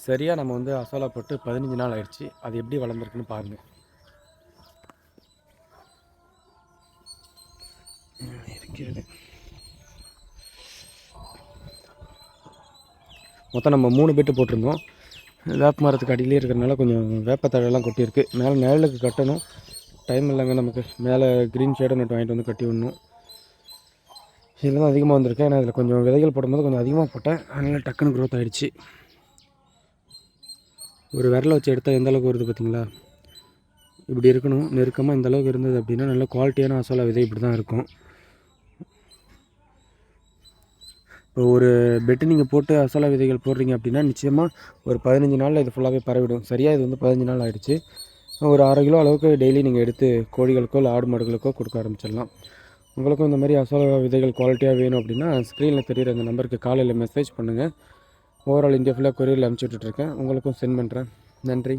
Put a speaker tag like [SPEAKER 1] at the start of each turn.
[SPEAKER 1] சரியாக நம்ம வந்து அசோலா போட்டு 15 நாள் ஆயிடுச்சு. அது எப்படி வளர்ந்துருக்குன்னு பாருங்கள். இருக்கிறது மொத்தம் நம்ம 3 பெட்டு போட்டிருந்தோம். வேப்ப மரத்துக்கு அடியிலே இருக்கிறனால கொஞ்சம் வேப்பத்தழையெல்லாம் கொட்டியிருக்கு. மேலே நிழலுக்கு கட்டணும், டைம் இல்லைங்க நமக்கு. மேலே க்ரீன் ஷேடை நட்டு வாங்கிட்டு வந்து கட்டி விடணும். இதில் தான் அதிகமாக வந்திருக்கேன். ஏன்னா இதில் கொஞ்சம் விதைகள் போடும்போது கொஞ்சம் அதிகமாக போட்டேன், அதனால் டக்குன்னு க்ரோத் ஆகிடுச்சு. ஒரு விரலை வச்சு எடுத்தால் எந்த அளவுக்கு வருது பார்த்திங்களா? இப்படி இருக்கணும், நெருக்கமாக இந்த அளவுக்கு இருந்தது அப்படின்னா நல்ல குவாலிட்டியான அசோலா விதை இப்படி தான் இருக்கும். இப்போ ஒரு பெட்டு நீங்கள் போட்டு அசோலா விதைகள் போடுறீங்க அப்படின்னா நிச்சயமாக ஒரு 15 நாளில் இது ஃபுல்லாகவே பரவிடும். சரியாக இது வந்து 15 நாள் ஆகிடுச்சு. ஒரு 1/2 கிலோ அளவுக்கு டெய்லி நீங்கள் எடுத்து கோழிகளுக்கோ இல்லை ஆடு மாடுகளுக்கோ கொடுக்க ஆரம்பிச்சிடலாம். உங்களுக்கும் இந்த மாதிரி அசோலா விதைகள் குவாலிட்டியாக வேணும் அப்படின்னா ஸ்க்ரீனில் தெரிகிற அந்த நம்பருக்கு காலையில் மெசேஜ் பண்ணுங்கள். ஓவரால் இந்தியா ஃபுல்லாக கொரியரில் அனுப்பிச்சி விட்டுட்ருக்கேன். உங்களுக்கும் சென்ட் பண்ணுறேன். நன்றி.